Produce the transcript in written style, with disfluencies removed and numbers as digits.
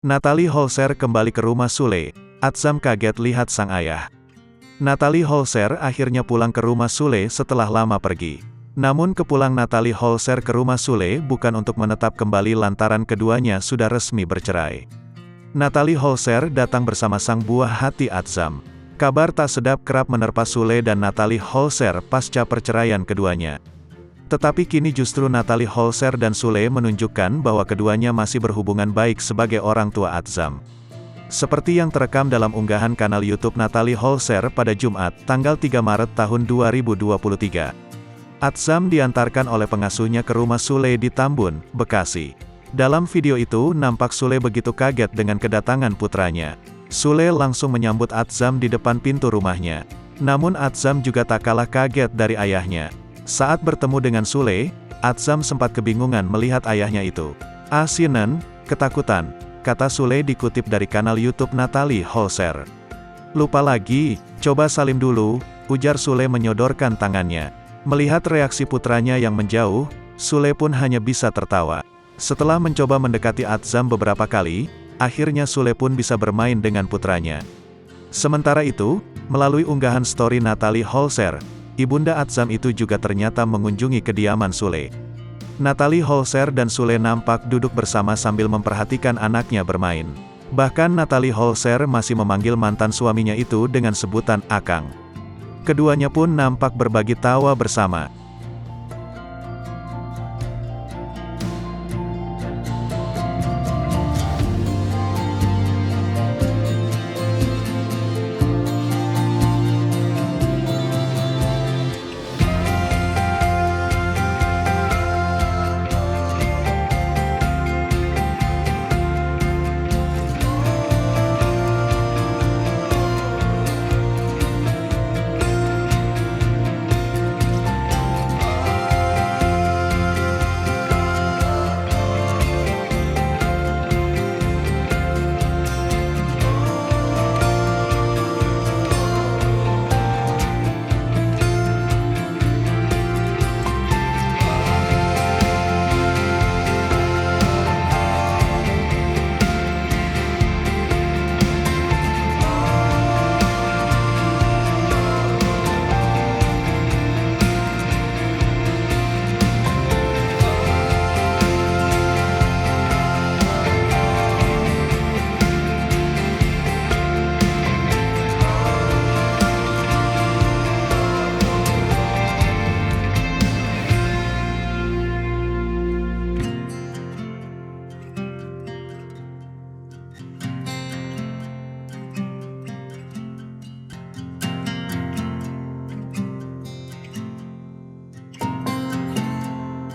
Natalie Holzer kembali ke rumah Sule. Atzam kaget lihat sang ayah. Natalie Holzer akhirnya pulang ke rumah Sule setelah lama pergi. Namun kepulang Natalie Holzer ke rumah Sule bukan untuk menetap kembali lantaran keduanya sudah resmi bercerai. Natalie Holzer datang bersama sang buah hati Atzam. Kabar tak sedap kerap menerpa Sule dan Natalie Holzer pasca perceraian keduanya. Tetapi kini justru Natalie Holzer dan Sule menunjukkan bahwa keduanya masih berhubungan baik sebagai orang tua Atzam. Seperti yang terekam dalam unggahan kanal YouTube Natalie Holzer pada Jumat, tanggal 3 Maret tahun 2023. Atzam diantarkan oleh pengasuhnya ke rumah Sule di Tambun, Bekasi. Dalam video itu nampak Sule begitu kaget dengan kedatangan putranya. Sule langsung menyambut Atzam di depan pintu rumahnya. Namun Atzam juga tak kalah kaget dari ayahnya. Saat bertemu dengan Sule, Atzam sempat kebingungan melihat ayahnya itu. "Asinen, ketakutan," kata Sule dikutip dari kanal YouTube Natalie Holzer. "Lupa lagi, coba salim dulu," ujar Sule menyodorkan tangannya. Melihat reaksi putranya yang menjauh, Sule pun hanya bisa tertawa. Setelah mencoba mendekati Atzam beberapa kali, akhirnya Sule pun bisa bermain dengan putranya. Sementara itu, melalui unggahan story Natalie Holzer, ibunda Atzam itu juga ternyata mengunjungi kediaman Sule. Natalie Holzer dan Sule nampak duduk bersama sambil memperhatikan anaknya bermain. Bahkan Natalie Holzer masih memanggil mantan suaminya itu dengan sebutan Akang. Keduanya pun nampak berbagi tawa bersama.